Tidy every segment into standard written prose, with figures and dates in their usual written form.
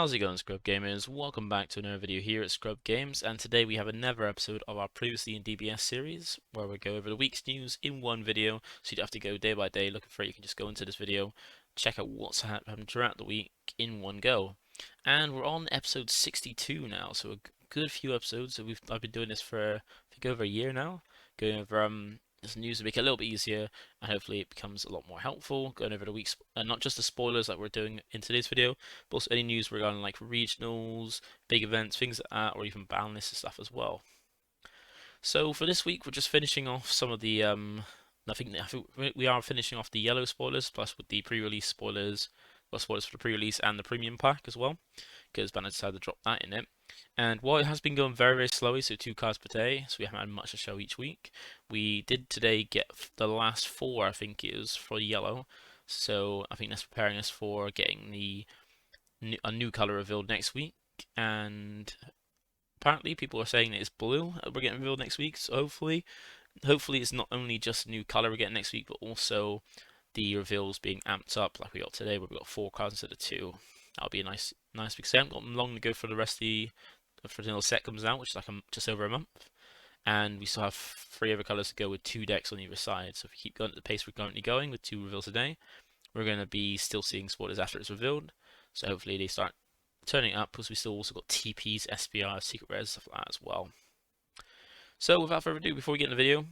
How's it going, Scrub Gamers? Welcome back to another video here at Scrub Games, and today we have another episode of our Previously in DBS series, where we go over the week's news in one video, so you don't have to go day by day looking for it. You can just go into this video, check out what's happened throughout the week in one go. And we're on episode 62 now, so a good few episodes. So I've been doing this for I think over a year now, going over this news to make it a little bit easier, and hopefully it becomes a lot more helpful. Going over the week's, not just the spoilers like we're doing in today's video, but also any news regarding like regionals, big events, things like that, or even ban lists and stuff as well. So for this week, we're just finishing off some of the I think we are finishing off the yellow spoilers, plus with the pre-release spoilers, well, spoilers for the pre-release and the premium pack as well, because Bandai decided to drop that in it. And while it has been going very, very slowly, so 2 cards per day, so we haven't had much to show each week, we did today get the last 4, I think it was, for yellow. So I think that's preparing us for getting a new color revealed next week. And apparently people are saying that it's blue that we're getting revealed next week, so hopefully it's not only just a new color we're getting next week, but also the reveals being amped up like we got today, where we got 4 cards instead of 2. That'll be a nice because I haven't got long to go for the rest of the until the set comes out, which is like just over a month. And we still have 3 other colors to go with 2 decks on either side. So if we keep going at the pace we're currently going with 2 reveals a day, we're going to be still seeing spoilers after it's revealed. So hopefully they start turning up, because we still also got TPs, SPR, secret rares, stuff like that as well. So without further ado, before we get in the video,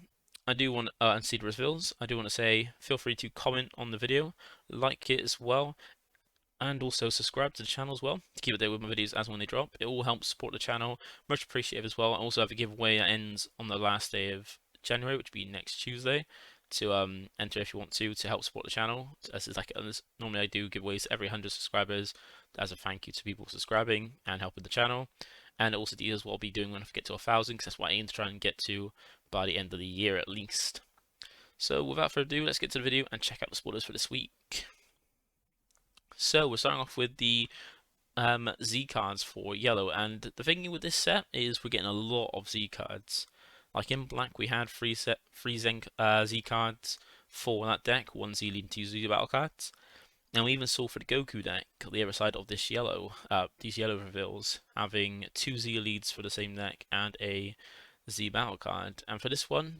I do want and see the reveals. I do want to say, feel free to comment on the video, like it as well, and also subscribe to the channel as well to keep up there with my videos as and when they drop. It all helps support the channel, much appreciated as well. I also have a giveaway that ends on the last day of January, which will be next Tuesday, to enter if you want to help support the channel. As is like normally I do giveaways every 100 subscribers as a thank you to people subscribing and helping the channel. And also these what I'll be doing when I get to 1,000, because that's what I aim to try and get to by the end of the year at least. So without further ado, let's get to the video and check out the spoilers for this week. So we're starting off with the Z cards for yellow, and the thing with this set is we're getting a lot of Z cards. Like in black, we had 3 Z cards for that deck, 1 Z lead and 2 Z battle cards. And we even saw for the Goku deck, the other side of this yellow, these yellow reveals, having 2 Z leads for the same deck and a Z battle card. And for this one,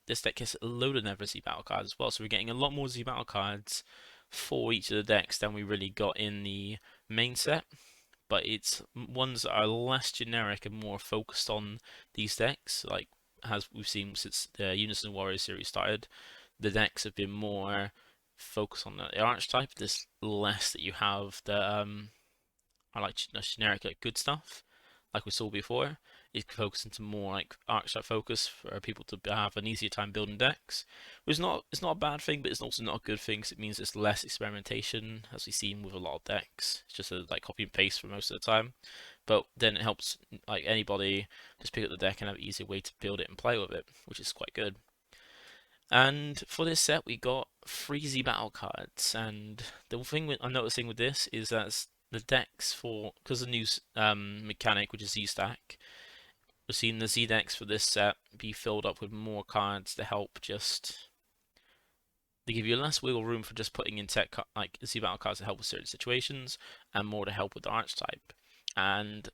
this deck gets a load of never Z battle cards as well. So we're getting a lot more Z battle cards for each of the decks than we really got in the main set. But it's ones that are less generic and more focused on these decks, like as we've seen since the Unison Warriors series started. The decks have been more focused on the archetype. There's less that you have that are like generic, like good stuff, like we saw before. It focuses into more like archetype focus for people to have an easier time building decks, which is it's not a bad thing, but it's also not a good thing, because it means there's less experimentation, as we've seen with a lot of decks. It's just like copy and paste for most of the time, but then it helps like anybody just pick up the deck and have an easier way to build it and play with it, which is quite good. And for this set, we got 3 Z battle cards, and the thing I'm noticing with this is that the decks because of the new mechanic, which is Z stack, we're seeing the Z decks for this set be filled up with more cards to help they give you less wiggle room for just putting in tech like Z battle cards to help with certain situations, and more to help with the archetype. And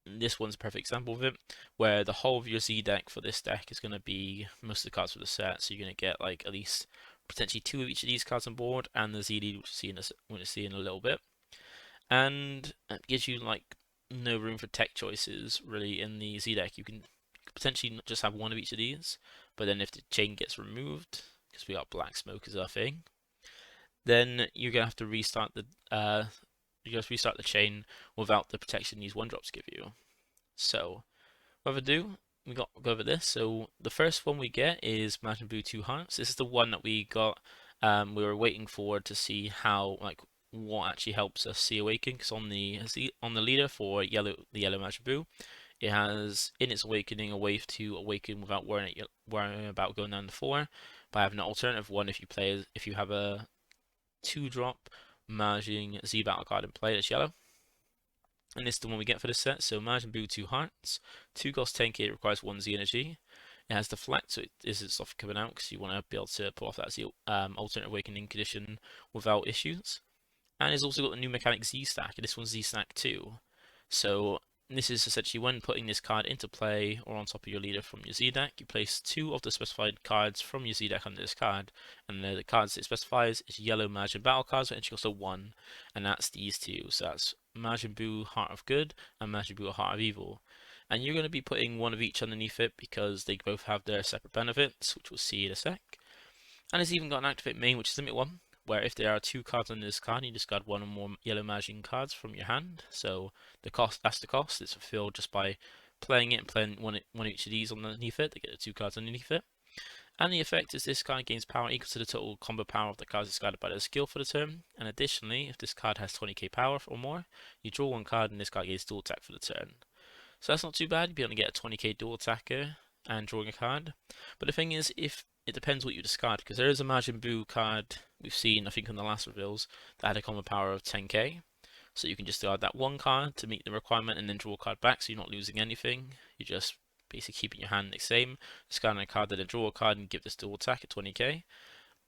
this one's a perfect example of it, where the whole of your Z deck for this deck is going to be most of the cards for the set, so you're going to get like at least potentially 2 of each of these cards on board, and the Z lead, which we'll see in a little bit. And it gives you like no room for tech choices really in the Z deck. You can potentially just have 1 of each of these, but then if the chain gets removed, because we got black smoke as our thing, then you're gonna have to restart the chain without the protection these 1-drops give you. So without ado, we go over this. So the first one we get is Majin Buu 2 Hearts. This is the one that we got. We were waiting for to see how what actually helps us Z-Awaken, because on the leader for the yellow Majin Buu, it has in its awakening a way to awaken without worrying about going down to 4, by having an alternative one if you have a 2-drop Majin Z battle card in play that's yellow. And this is the one we get for this set. So Majin Buu 2 Hearts, 2 cost 10k, it requires 1 Z energy. It has deflect, so it is soft coming out, because you want to be able to pull off that Z alternate awakening condition without issues. And it's also got the new mechanic Z-Stack, and this one's Z-Stack 2. So this is essentially when putting this card into play or on top of your leader from your Z-Deck, you place 2 of the specified cards from your Z-Deck under this card, and the cards it specifies is yellow Majin battle cards, which also 1, and that's these 2. So that's Majin Buu Heart of Good and Majin Buu Heart of Evil. And you're going to be putting one of each underneath it because they both have their separate benefits, which we'll see in a sec. And it's even got an activate main, which is limit 1, where if there are 2 cards on this card, you discard 1 or more yellow Majin cards from your hand. So the cost, that's the cost. It's fulfilled just by playing it and playing one of each of these underneath it. They get the 2 cards underneath it. And the effect is this card gains power equal to the total combo power of the cards discarded by their skill for the turn. And additionally, if this card has 20k power or more, you draw 1 card and this card gains dual attack for the turn. So that's not too bad. You'd be able to get a 20k dual attacker and drawing a card. But the thing is, if it depends what you discard, because there is a Majin Buu card we've seen, I think, in the last reveals that had a common power of 10k. So you can just discard that 1 card to meet the requirement and then draw a card back, so you're not losing anything. You're just basically keeping your hand the same, discarding a card, then draw a card and give this dual attack at 20k.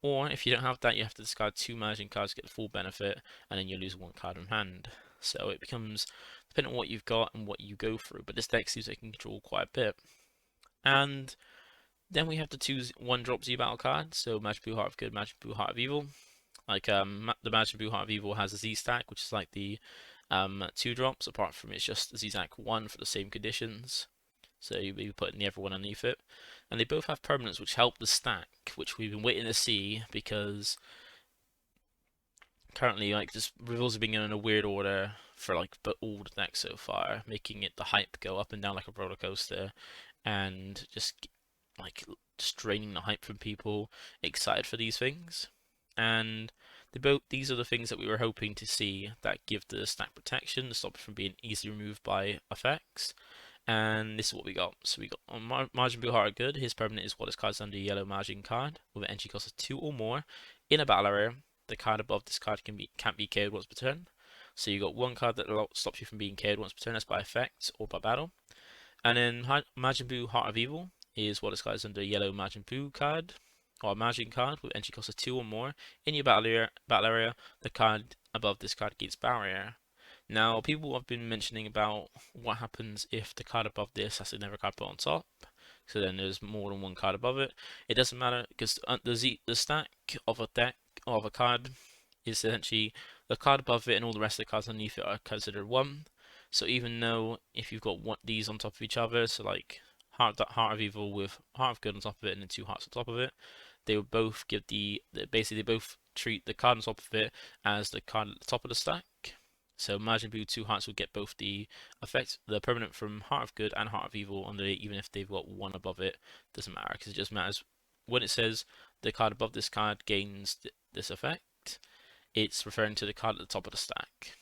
Or if you don't have that, you have to discard 2 Majin cards to get the full benefit, and then you lose 1 card from hand. So it becomes depending on what you've got and what you go through. But this deck seems like it can control quite a bit. And then we have the 2 1-drop Z battle cards. So Majin Buu Heart of Good, Majin Buu Heart of Evil. Like the Majin Buu Heart of Evil has a Z stack, which is like the 2 drops. Apart from it's just Z stack 1 for the same conditions. So you'll be putting the other one underneath it. And they both have permanents which help the stack, which we've been waiting to see because currently like this reveals have been going in a weird order for like all the decks so far, making it the hype go up and down like a roller coaster, and just like draining the hype from people excited for these things. And these are the things that we were hoping to see that give the stack protection to stop it from being easily removed by effects. And this is what we got. So we got on Majin Buu Heart of Good. His permanent is what is cards under yellow Majin card with an entry cost of 2 or more in a battle area. The card above this card can't be KO'd once per turn. So you got 1 card that stops you from being KO'd once per turn. That's by effect or by battle. And then Majin Buu Heart of Evil is what is cards under yellow Majin Buu card or Majin card with entry cost of 2 or more in your battle area. The card above this card gains barrier. Now, people have been mentioning about what happens if the card above this has another card put on top. So then there's more than 1 card above it. It doesn't matter because the stack of a deck of a card is essentially the card above it and all the rest of the cards underneath it are considered 1. So even though if you've got these on top of each other, so like Heart of Evil with Heart of Good on top of it and then 2 hearts on top of it, they will both give basically they both treat the card on top of it as the card at the top of the stack. So Majin Buu 2 hearts will get both the effect, the permanent from Heart of Good and Heart of Evil under it, even if they've got 1 above it. Doesn't matter because it just matters when it says the card above this card gains this effect. It's referring to the card at the top of the stack.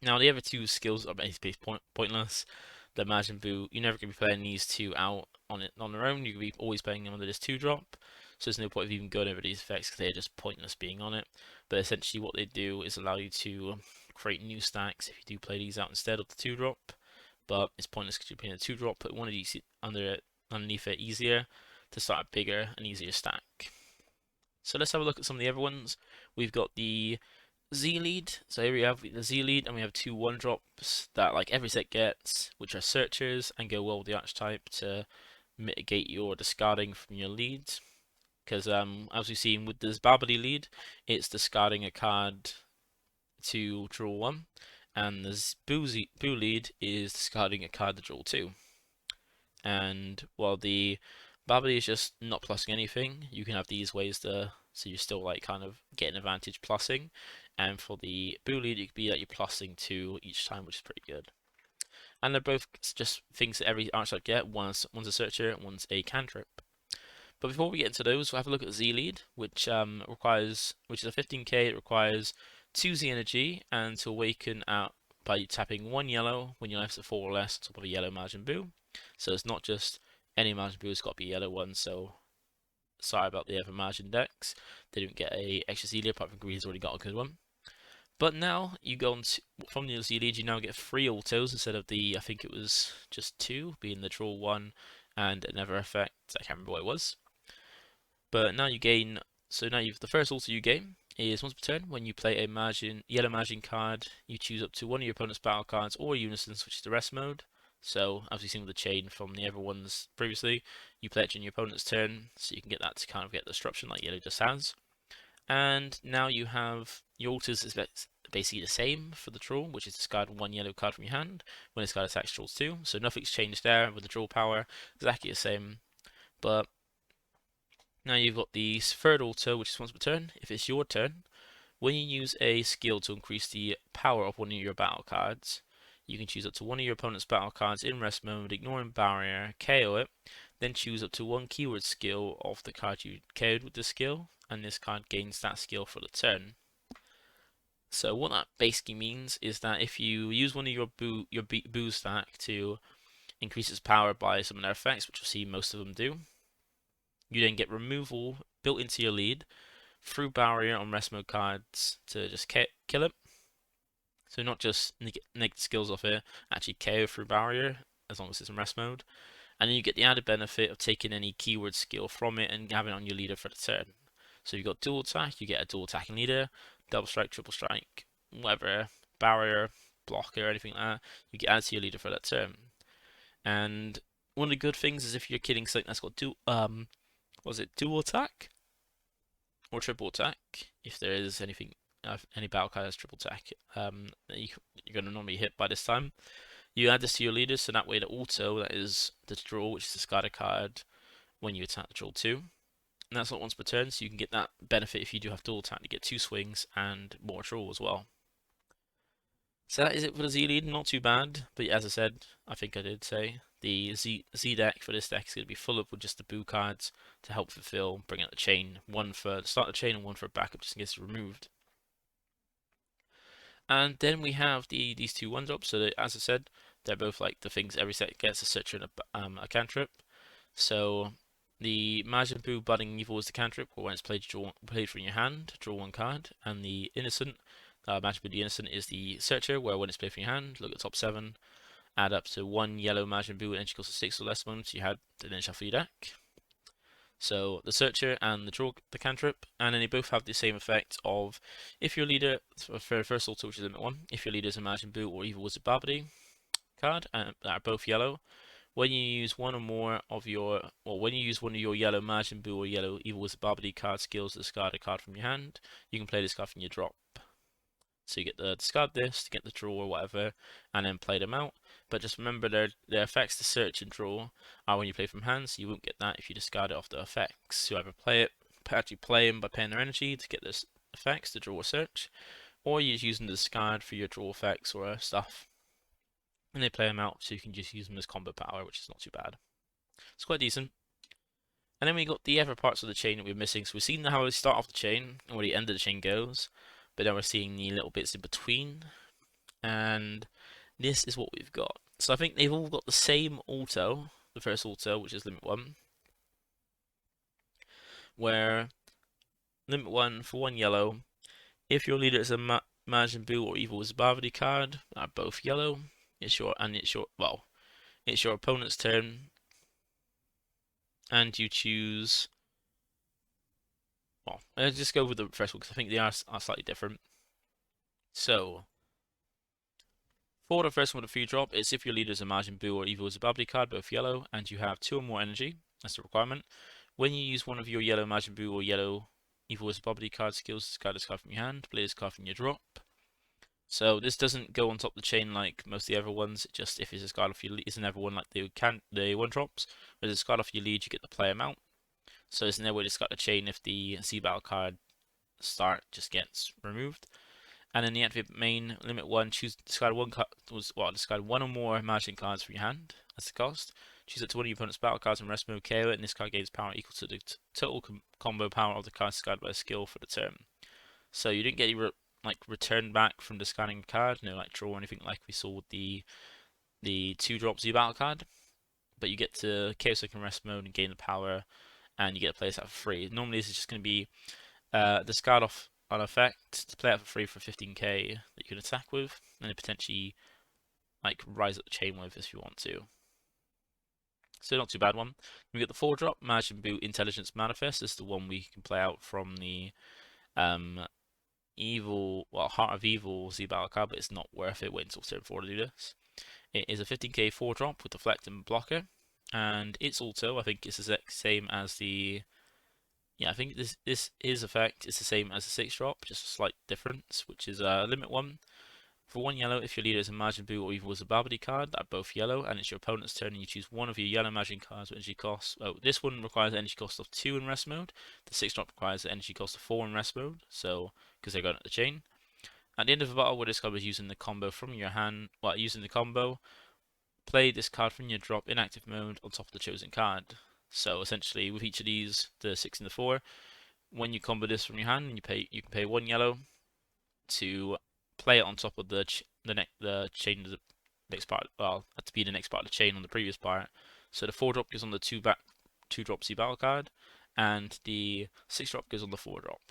Now the other 2 skills are basically pointless. The Majin Buu, you're never going to be playing these 2 out on their own. You're going to be always playing them under this 2-drop. So there's no point of even going over these effects because they're just pointless being on it. But essentially what they do is allow you to create new stacks if you do play these out instead of the 2-drop. But it's pointless because you're playing a 2-drop, put one of these underneath it easier to start a bigger and easier stack. So let's have a look at some of the other ones. We've got the Z lead. So here we have the Z lead, and we have 2 1-drops that like every set gets, which are searchers and go well with the archetype to mitigate your discarding from your leads. Because as we've seen with this Babidi lead, it's discarding a card to draw 1, and the Buu lead is discarding a card to draw 2. And while the Babidi is just not plussing anything, you can have these ways to, so you're still like kind of getting advantage plussing. And for the Buu lead, it could be that you're plussing 2 each time, which is pretty good. And they're both just things that every archetype get. One's a searcher, and one's a cantrip. But before we get into those, we'll have a look at Z lead, which is a 15k. It requires 2 Z energy and to awaken out by tapping 1 yellow when your life's at 4 or less on top of a yellow Majin Buu. So it's not just any Majin Buu, it's got to be a yellow one. So sorry about the other Majin decks. They didn't get a extra Z lead, apart from Green's already got a good one. But now you go on to, from the Z lead, you now get 3 autos instead of the, I think it was just 2, being the draw 1 and another effect. I can't remember what it was. But now you gain, so now the first auto you gain is once per turn, when you play a yellow Majin card, you choose up to one of your opponent's battle cards or Unison switch to rest mode. So, as we've seen with the chain from the other ones previously, you play it during your opponent's turn, so you can get that to kind of get disruption like yellow just has. And now you have your alters is basically the same for the draw, which is discard one yellow card from your hand. When this card attacks, draws two. So nothing's changed there with the draw power, exactly the same. But now you've got the third alter, which is once per turn. If it's your turn, when you use a skill to increase the power of one of your battle cards, you can choose up to one of your opponent's battle cards in rest mode, ignoring barrier, KO it, then choose up to one keyword skill of the card you KO'd with the skill, and this card gains that skill for the turn. So what that basically means is that if you use one of your boo stack to increase its power by some of their effects, which you'll see most of them do, you then get removal built into your lead through barrier on rest mode cards to just kill it. So not just neg the skills off it, actually KO through barrier as long as it's in rest mode. And then you get the added benefit of taking any keyword skill from it and having it on your leader for the turn. So you've got dual attack, you get a dual attacking leader, double strike, triple strike, whatever, barrier, blocker, anything like that, you get added to your leader for that turn. And one of the good things is if you're killing something that's got dual attack or triple attack, if there is anything, any battle card has triple attack, you're going to normally hit by this time. You add this to your leader, so that way the auto, that is the draw, which is discard a card when you attack the draw 2. And that's not once per turn, so you can get that benefit if you do have dual attack to get 2 swings and more draw as well. So that is it for the Z lead, not too bad, but as I said, I think I did say, the Z deck for this deck is going to be full up with just the boo cards to help fulfill, bring out the chain, one for the start of the chain and one for a backup just in case it's removed. And then we have these two 1-drops, so that, as I said, they're both like the things every set gets, a Citra and a cantrip. So the Majin Buu Budding Evil is the cantrip, or when it's played from your hand, draw one card, and the Innocent, Majin Buu the Innocent is the Searcher, where when it's played from your hand, look at the top 7, add up to one yellow Majin Buu and energy cost of 6 or less moments you had, and then shuffle your deck. So the Searcher and the cantrip, and then they both have the same effect of if your leader, for first alter, which is limit 1, if your leader is a Majin Buu or Evil Wizard Babidi card, and that are both yellow, when you use one or more of your, or when you use one of your yellow Majin Buu or yellow Evil Wizard Babidi card skills to discard a card from your hand, you can play this card from your drop. So you get to discard this to get the draw or whatever, and then play them out. But just remember their effects to search and draw are when you play from hand, so you won't get that if you discard it off the effects. So either actually play them by paying their energy to get this effects to draw or search, or you just use them to discard for your draw effects or stuff. And they play them out, so you can just use them as combo power, which is not too bad. It's quite decent. And then we got the other parts of the chain that we're missing. So we've seen how we start off the chain and where the end of the chain goes, but then we're seeing the little bits in between. And this is what we've got. So I think they've all got the same auto, the first auto, which is limit 1, where limit 1 for 1 yellow, if your leader is a Majin Buu or Evil Wizard Babidi card, are both yellow. It's your opponent's turn, and you choose. Well, let's just go with the first one because I think they are slightly different. So, for the first one, the free drop, it's if your leader is a Majin Buu or Evil Wizard Babidi card, both yellow, and you have 2 or more energy. That's the requirement. When you use one of your yellow Majin Buu or yellow Evil Wizard Babidi card skills, discard this card from your hand, play this card from your drop. So this doesn't go on top of the chain like most of the other ones. It just if it's a discard off your lead, it's another one like the 1-drops. Whereas a discard off your lead, you get the play amount. So there's no way to discard the chain if the Z battle card start just gets removed. And then the activate main limit 1, discard one or more Majin cards from your hand. That's the cost. Choose up to one of your opponent's battle cards in rest mode, KO it, and this card gains power equal to the total combo power of the card discarded by a skill for the turn. So you didn't get any return back from discarding a card, no like draw or anything like we saw with the 2-drop Z battle card, but you get to KO second rest mode and gain the power, and you get to play this out for free. Normally this is just going to be discard off an effect to play out for free for 15k that you can attack with, and then potentially like rise up the chain with if you want to. So not too bad one. We got the 4-drop Majin Buu Intelligence Manifest. This is the one we can play out from the Evil, well, Heart of Evil Z battle card, but it's not worth it. Wait until turn 4 to do this. It is a 15k 4-drop with Deflect and Blocker, and its auto, I think, is the same as the. Yeah, I think this is effect is the same as the 6-drop, just a slight difference, which is limit 1. For 1 yellow, if your leader is a Majin Buu or Evil Zababity card, that are both yellow, and it's your opponent's turn, and you choose one of your yellow Majin cards with energy cost. Oh, this one requires energy cost of 2 in rest mode. The 6-drop requires an energy cost of 4 in rest mode, so because they're going at the chain. At the end of the battle, where this card is using the combo from your hand, using the combo, play this card from your drop in active mode on top of the chosen card. So essentially, with each of these, the 6 and the 4, when you combo this from your hand, you can pay 1 yellow to play it on top of the chain of the next part. Well, to be the next part of the chain on the previous part. So the 4-drop goes on the 2-drop C battle card, and the 6-drop goes on the 4-drop.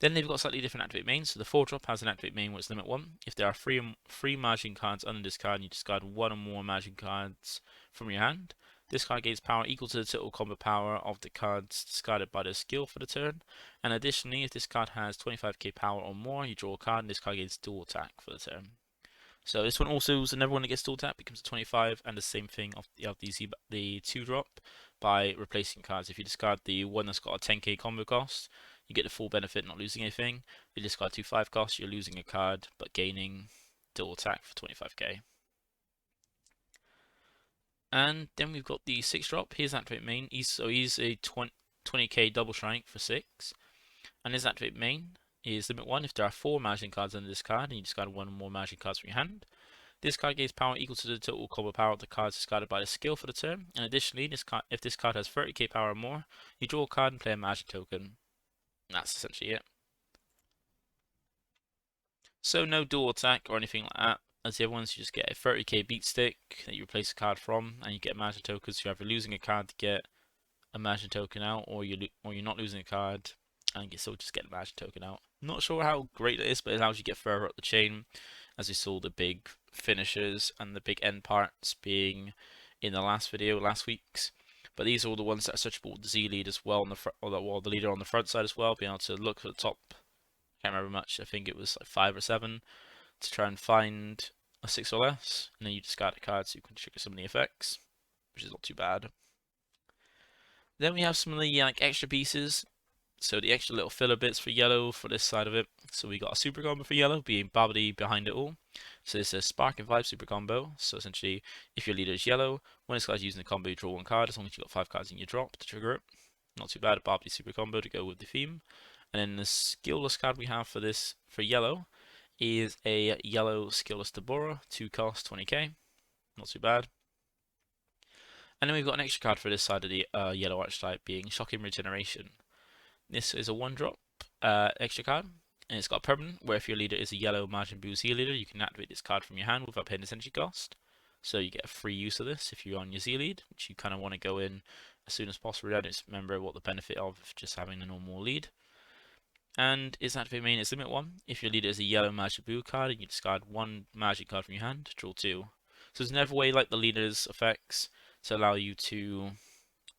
Then they've got a slightly different activate main. So the 4-drop has an activate main where it's limit 1. If there are three Majin cards under this card, and you discard 1 or more Majin cards from your hand. This card gains power equal to the total combo power of the cards discarded by the skill for the turn. And additionally, if this card has 25k power or more, you draw a card, and this card gains dual attack for the turn. So this one also is another one that gets dual attack, becomes a 25, and the same thing of the 2-drop by replacing cards. If you discard the one that's got a 10k combo cost, you get the full benefit, not losing anything. If you discard 2/5 cost, you're losing a card, but gaining dual attack for 25k. And then we've got the 6-drop. Here's activate main. He's a 20k double strike for 6. And his activate main is limit 1. If there are 4 Majin cards under this card, and you discard 1 or more Majin cards from your hand, this card gains power equal to the total combo power of the cards discarded by the skill for the turn. And additionally, if this card has 30k power or more, you draw a card and play a Majin token. And that's essentially it. So no dual attack or anything like that. As the other ones, you just get a 30k beat stick that you replace a card from, and you get Majin tokens. You're either losing a card to get a Majin token out, or you're not losing a card, and you still just get a Majin token out. Not sure how great it is, but it allows you to get further up the chain, as we saw the big finishers and the big end parts being in the last week's. But these are all the ones that are searchable with the Z lead as well, on the front, or the leader on the front side as well, being able to look at the top. Can't remember much. I think it was like 5 or 7 to try and find a 6 or less, and then you discard a card so you can trigger some of the effects, which is not too bad. Then we have some of the extra pieces. So the extra little filler bits for yellow for this side of it. So we got a super combo for yellow, being Babidi behind it all. So this is a Spark and 5 super combo. So essentially, if your leader is yellow, when this guy's using the combo, you draw 1 card, as long as you've got 5 cards in your drop to trigger it. Not too bad, a Babidi super combo to go with the theme. And then the skillless card we have for yellow is a yellow skillless Tabora, 2 cost, 20k. Not too bad. And then we've got an extra card for this side of the yellow archetype, being Shocking Regeneration. This is a 1-drop extra card, and it's got a permanent where if your leader is a yellow Majin Buu Z leader, you can activate this card from your hand without paying its energy cost. So you get a free use of this if you're on your Z lead, which you kind of want to go in as soon as possible. I don't remember what the benefit of just having the normal lead. And its activate main is limit 1. If your leader is a yellow Majin Buu card and you discard 1 magic card from your hand, draw 2. So there's another way, like the leader's effects, to allow you to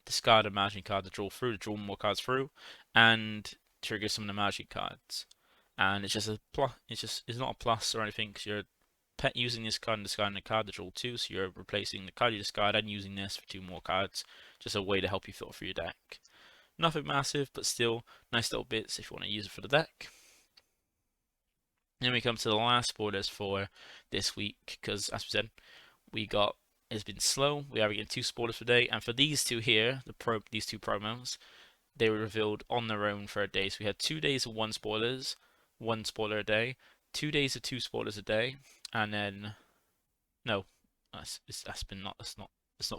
discard a Majin card to draw more cards through, and trigger some of the Magic cards. And it's just a plus. It's not a plus or anything, because you're using this card and discarding a card to draw 2, so you're replacing the card you discard and using this for 2 more cards. Just a way to help you filter through your deck. Nothing massive, but still nice little bits if you want to use it for the deck. Then we come to the last spoilers for this week, because as we said, it's been slow. We are getting 2 spoilers per day, and for these 2 here, these 2 promos, they were revealed on their own for a day. So we had 2 days of 1 spoiler a day, 2 days of 2 spoilers a day, and then it's not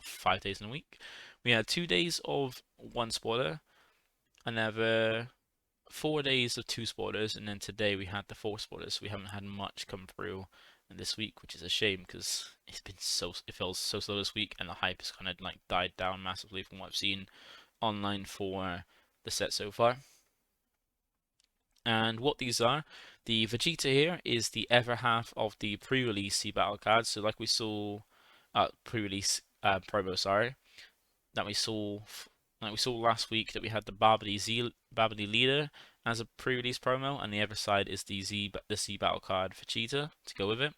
5 days in a week. We had 2 days of 1 spoiler, another 4 days of 2 spoilers, and then today we had the 4 spoilers. So we haven't had much come through this week, which is a shame because it feels so slow this week, and the hype has kind of died down massively from what I've seen online for the set so far. And what these are, the Vegeta here is the other half of the pre-release C battle cards. So like we saw, pre-release promo, sorry, that we saw last week, that we had the Babidi leader as a pre-release promo, and the other side is the Z battle card Vegeta to go with it.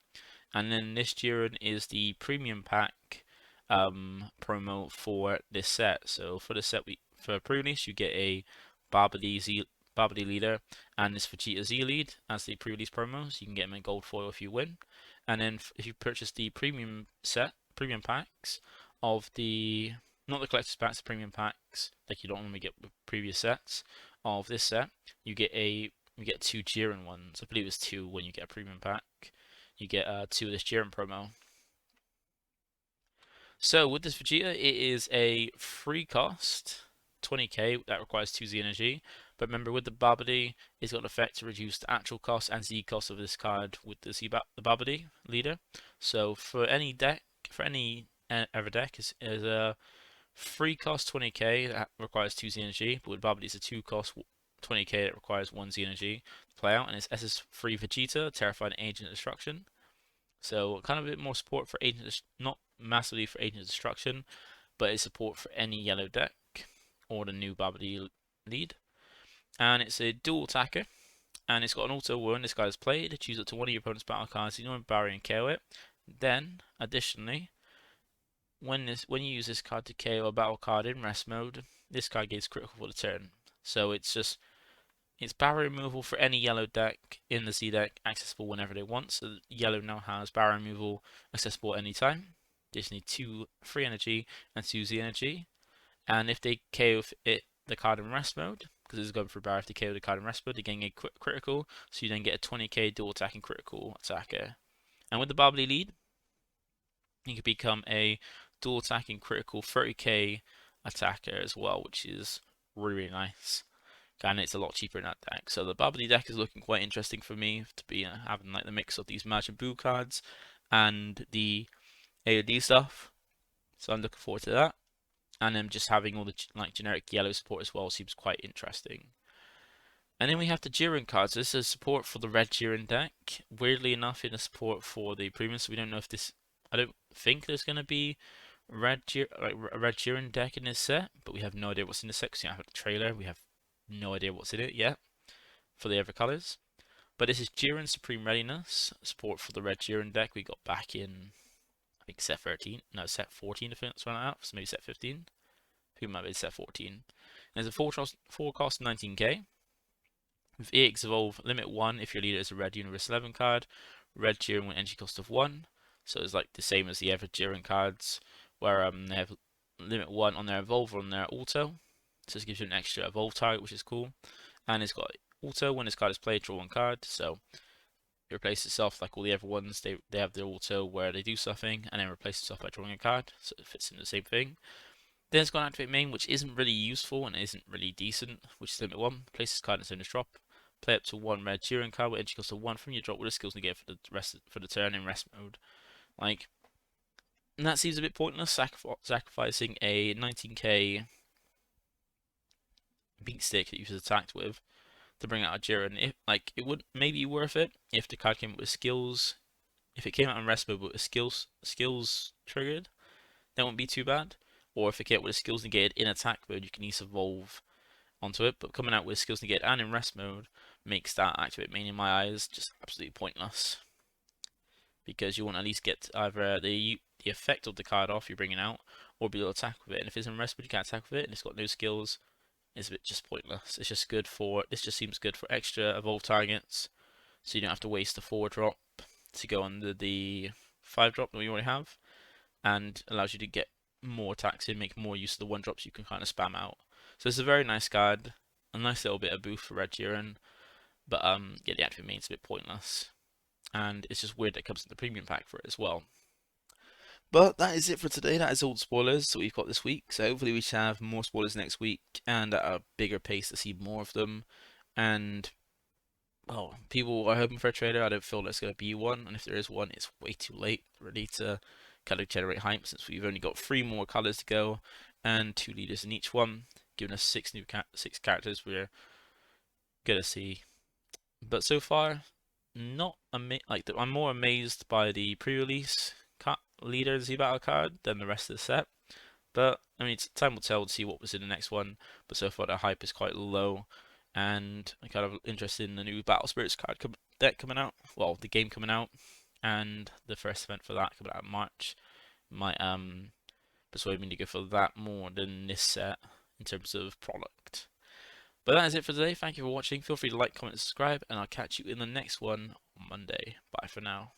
And then this Jiren is the premium pack promo for this set. So for the set, for pre-release, you get a Babidi leader and this Vegeta Z lead as the pre-release promo. So you can get them in gold foil if you win. And then if you purchase the premium packs of the, not the collector's packs, the premium packs like you don't normally get with previous sets of this set, you get 2 Jiren ones. I believe it's 2 when you get a premium pack. You get 2 of this Jiren promo. So with this Vegeta, it is a free cost, 20k, that requires 2 Z energy. But remember, with the Babidi, it's got an effect to reduce the actual cost and Z cost of this card with the Babidi leader. So for any deck, ever deck, is a free cost 20k that requires 2 Z energy. But with Babidi, it's a 2 cost 20k that requires 1 Z energy to play out, and it's SS3 Vegeta, Terrified Agent Destruction. So kind of a bit more support for Agent, not massively for Agent Destruction, but it's support for any yellow deck or the new Babidi lead. And it's a dual attacker, and it's got an auto when this guy is played. Choose up to one of your opponent's battle cards, ignore Barry and KO it. Then, additionally, when you use this card to KO a battle card in rest mode, this card gets critical for the turn. So it's barrier removal for any yellow deck in the Z deck, accessible whenever they want. So yellow now has barrier removal accessible at any time. They just need 2 free energy and 2 Z energy. And if they KO the card in rest mode, because it's going for barrier, if they KO the card in rest mode, they're getting a critical. So you then get a 20k dual attacking critical attacker. And with the Babidi lead, you can become a dual attacking critical 30k attacker as well, which is really, really nice. And it's a lot cheaper in that deck. So the Babidi deck is looking quite interesting for me to be having like the mix of these Majin Buu cards and the AOD stuff. So I'm looking forward to that. And then just having all the generic yellow support as well seems quite interesting. And then we have the Jiren cards. This is support for the red Jiren deck. Weirdly enough, in the support for the premium, so we don't know if this. I don't think there's going to be a red Jiren deck in this set, but we have no idea what's in the set because we don't have the trailer. We have no idea what's in it yet for the other colors. But this is Jiren Supreme Readiness, support for the red Jiren deck we got back in, I think, set 13. No, set 14 if it's run out. So maybe set 15. I think it might be set 14. And there's a 4 cost 19k. With EX Evolve, limit 1 if your leader is a red Universe 11 card. Red Jiren with energy cost of 1. So it's like the same as the other Jiren cards, where they have limit 1 on their Evolve or on their Auto. So this gives you an extra Evolve target, which is cool. And it's got Auto, when this card is played, draw 1 card. So it replaces itself like all the other ones. They have the Auto where they do something, and then replace itself by drawing a card. So it fits in the same thing. Then it's got an Activate main, which isn't really useful and isn't really decent, which is limit 1. Place this card in its owner's drop. Play up to 1 red Jiren card with energy cost of 1 from your drop with the skills negate for the turn in rest mode. Like, and that seems a bit pointless, sacrificing a 19k beat stick that you've attacked with to bring out a Jiren. It would maybe be worth it if the card came up with skills. If it came out in rest mode with skills triggered, that wouldn't be too bad. Or if it came out with skills negated in attack mode, you can easily evolve onto it. But coming out with skills negated and in rest mode makes that Activate main, in my eyes, just absolutely pointless. Because you want to at least get either the effect of the card off you're bringing out, or be able to attack with it. And if it's in rest mode, you can't attack with it, and it's got no skills. It's a bit just pointless. It's just good for, this just seems good for extra evolve targets, so you don't have to waste the 4 drop to go under the 5 drop that we already have, and allows you to get more attacks in, make more use of the 1 drops you can kind of spam out. So it's a very nice card, a nice little bit of boost for red Jiren, but yeah, the Activate main's a bit pointless, and it's just weird that it comes in the premium pack for it as well. But that is it for today. That is all the spoilers that we've got this week. So hopefully we should have more spoilers next week and at a bigger pace to see more of them. And, well, people are hoping for a trailer. I don't feel there's going to be one. And if there is one, it's way too late really to kind of generate hype, since we've only got 3 more colors to go and 2 leaders in each one, giving us 6 characters we're going to see. But so far, I'm more amazed by the pre-release leader Z battle card than the rest of the set. But I mean, time will tell to see what was in the next one. But so far the hype is quite low, and I'm kind of interested in the new Battle Spirits card deck coming out. Well, the game coming out, and the first event for that coming out in March might persuade me to go for that more than this set in terms of product. But that is it for today. Thank you for watching. Feel free to like, comment, and subscribe, and I'll catch you in the next one on Monday. Bye for now.